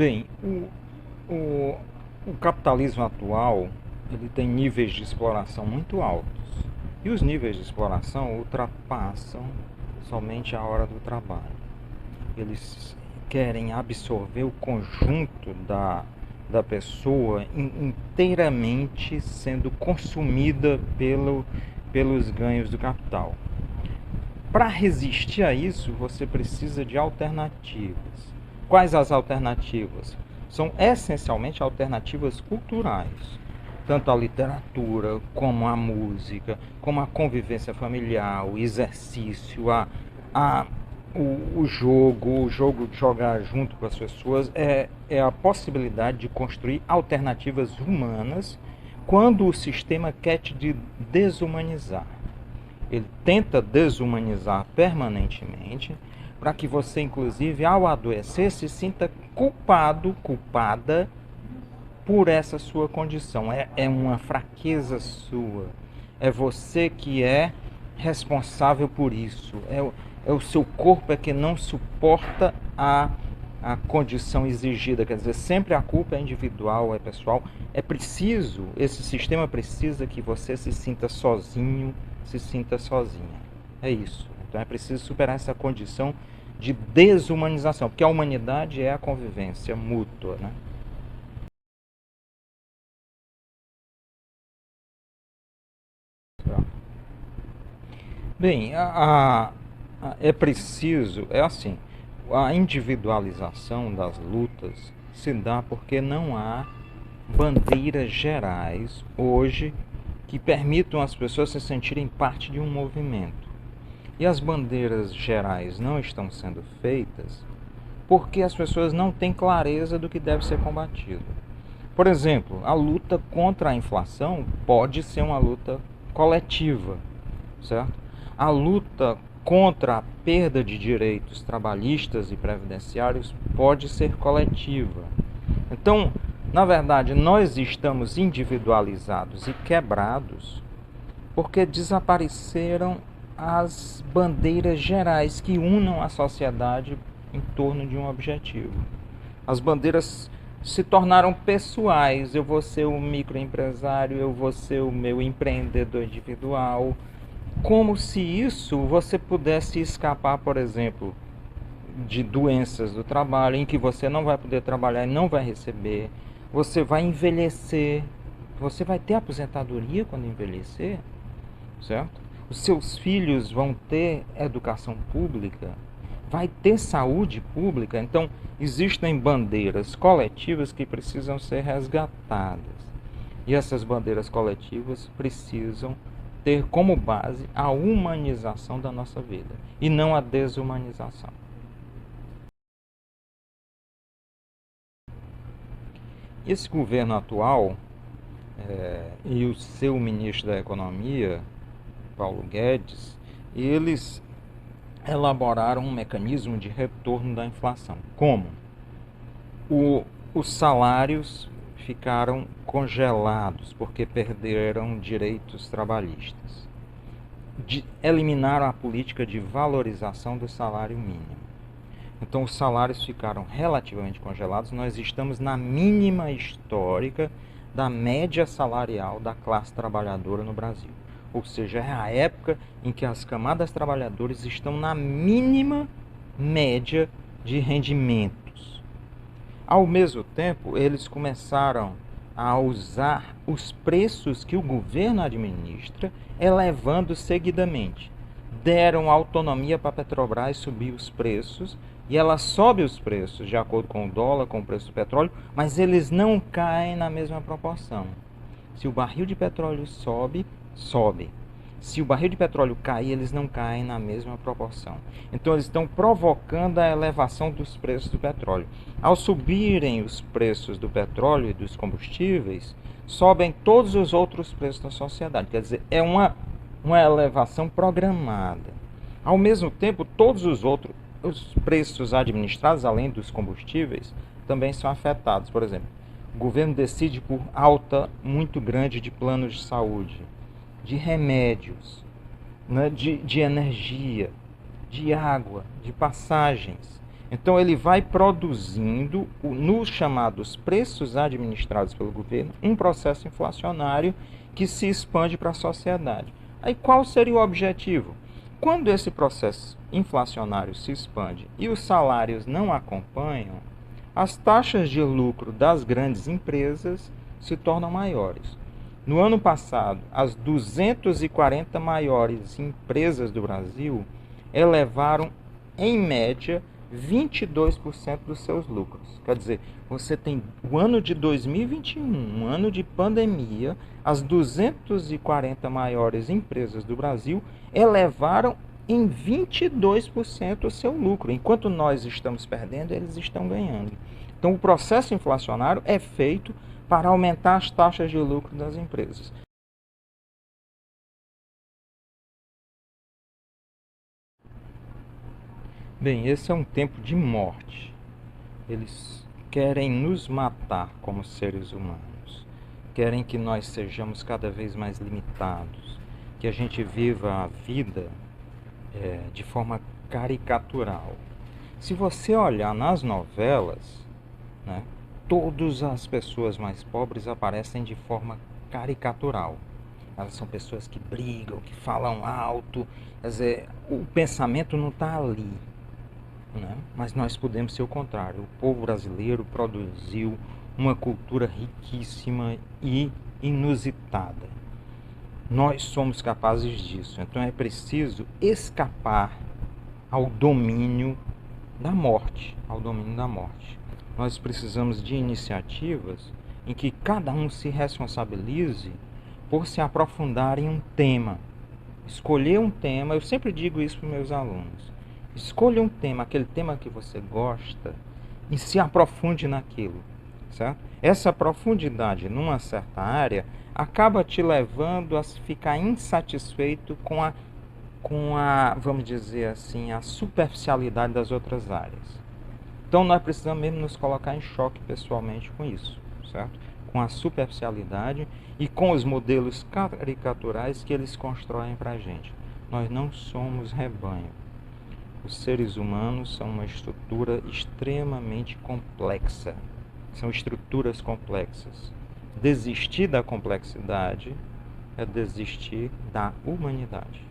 Bem, o, o capitalismo atual ele tem níveis de exploração muito altos. E os níveis de exploração ultrapassam somente a hora do trabalho. Eles querem absorver o conjunto da pessoa inteiramente sendo consumida pelos ganhos do capital. Para resistir a isso, você precisa de alternativas. Quais as alternativas? São essencialmente alternativas culturais. Tanto a literatura, como a música, como a convivência familiar, o exercício, a, o jogo de jogar junto com as pessoas é a possibilidade de construir alternativas humanas quando o sistema quer te desumanizar. Ele tenta desumanizar permanentemente para que você, inclusive, ao adoecer, se sinta culpado, culpada por essa sua condição. É uma fraqueza sua. É você que é responsável por isso. É o seu corpo é que não suporta a condição exigida. Quer dizer, sempre a culpa é individual, é pessoal. É preciso, esse sistema precisa que você se sinta sozinho, se sinta sozinha. É isso. Então é preciso superar essa condição de desumanização, porque a humanidade é a convivência mútua, né? Bem, é preciso, é assim, a individualização das lutas se dá porque não há bandeiras gerais hoje que permitam as pessoas se sentirem parte de um movimento. E as bandeiras gerais não estão sendo feitas porque as pessoas não têm clareza do que deve ser combatido. Por exemplo, a luta contra a inflação pode ser uma luta coletiva, certo? A luta contra a perda de direitos trabalhistas e previdenciários pode ser coletiva. Então, na verdade, nós estamos individualizados e quebrados porque desapareceram as bandeiras gerais que unam a sociedade em torno de um objetivo. As bandeiras se tornaram pessoais. Eu vou ser o microempresário, eu vou ser o meu empreendedor individual. Como se isso você pudesse escapar, por exemplo, de doenças do trabalho, em que você não vai poder trabalhar e não vai receber. Você vai envelhecer. Você vai ter aposentadoria quando envelhecer, certo? Os seus filhos vão ter educação pública, vai ter saúde pública. Então, existem bandeiras coletivas que precisam ser resgatadas. E essas bandeiras coletivas precisam ter como base a humanização da nossa vida e não a desumanização. Esse governo atual e o seu ministro da Economia, Paulo Guedes, eles elaboraram um mecanismo de retorno da inflação. Como? Os salários ficaram congelados porque perderam direitos trabalhistas. Eliminaram a política de valorização do salário mínimo. Então os salários ficaram relativamente congelados. Nós estamos na mínima histórica da média salarial da classe trabalhadora no Brasil. Ou seja, é a época em que as camadas trabalhadoras estão na mínima média de rendimentos. Ao mesmo tempo, eles começaram a usar os preços que o governo administra, elevando seguidamente. Deram autonomia para a Petrobras subir os preços, e ela sobe os preços de acordo com o dólar, com o preço do petróleo, mas eles não caem na mesma proporção. Se o barril de petróleo sobe, sobe. Se o barril de petróleo cair, eles não caem na mesma proporção. Então eles estão provocando a elevação dos preços do petróleo. Ao subirem os preços do petróleo e dos combustíveis, sobem todos os outros preços da sociedade. Quer dizer, é uma elevação programada. Ao mesmo tempo, todos os preços administrados, além dos combustíveis, também são afetados. Por exemplo, o governo decide por alta muito grande de planos de saúde, de remédios, né, de energia, de água, de passagens. Então ele vai produzindo, nos chamados preços administrados pelo governo, um processo inflacionário que se expande para a sociedade. Aí qual seria o objetivo? Quando esse processo inflacionário se expande e os salários não acompanham, as taxas de lucro das grandes empresas se tornam maiores. No ano passado, as 240 maiores empresas do Brasil elevaram, em média, 22% dos seus lucros. Quer dizer, você tem o ano de 2021, um ano de pandemia, as 240 maiores empresas do Brasil elevaram em 22% o seu lucro. Enquanto nós estamos perdendo, eles estão ganhando. Então, o processo inflacionário é feito para aumentar as taxas de lucro das empresas. Bem, esse é um tempo de morte. Eles querem nos matar como seres humanos. Querem que nós sejamos cada vez mais limitados, que a gente viva a vida de forma caricatural. Se você olhar nas novelas, né, todas as pessoas mais pobres aparecem de forma caricatural. Elas são pessoas que brigam, que falam alto. Quer dizer, o pensamento não está ali, né? Mas nós podemos ser o contrário. O povo brasileiro produziu uma cultura riquíssima e inusitada. Nós somos capazes disso. Então é preciso escapar ao domínio da morte, ao domínio da morte. Nós precisamos de iniciativas em que cada um se responsabilize por se aprofundar em um tema. Escolher um tema, eu sempre digo isso para os meus alunos. Escolha um tema, aquele tema que você gosta, e se aprofunde naquilo, certo? Essa profundidade numa certa área acaba te levando a ficar insatisfeito com a, vamos dizer assim, a superficialidade das outras áreas. Então nós precisamos mesmo nos colocar em choque pessoalmente com isso, certo? Com a superficialidade e com os modelos caricaturais que eles constroem para a gente. Nós não somos rebanho. Os seres humanos são uma estrutura extremamente complexa. São estruturas complexas. Desistir da complexidade é desistir da humanidade.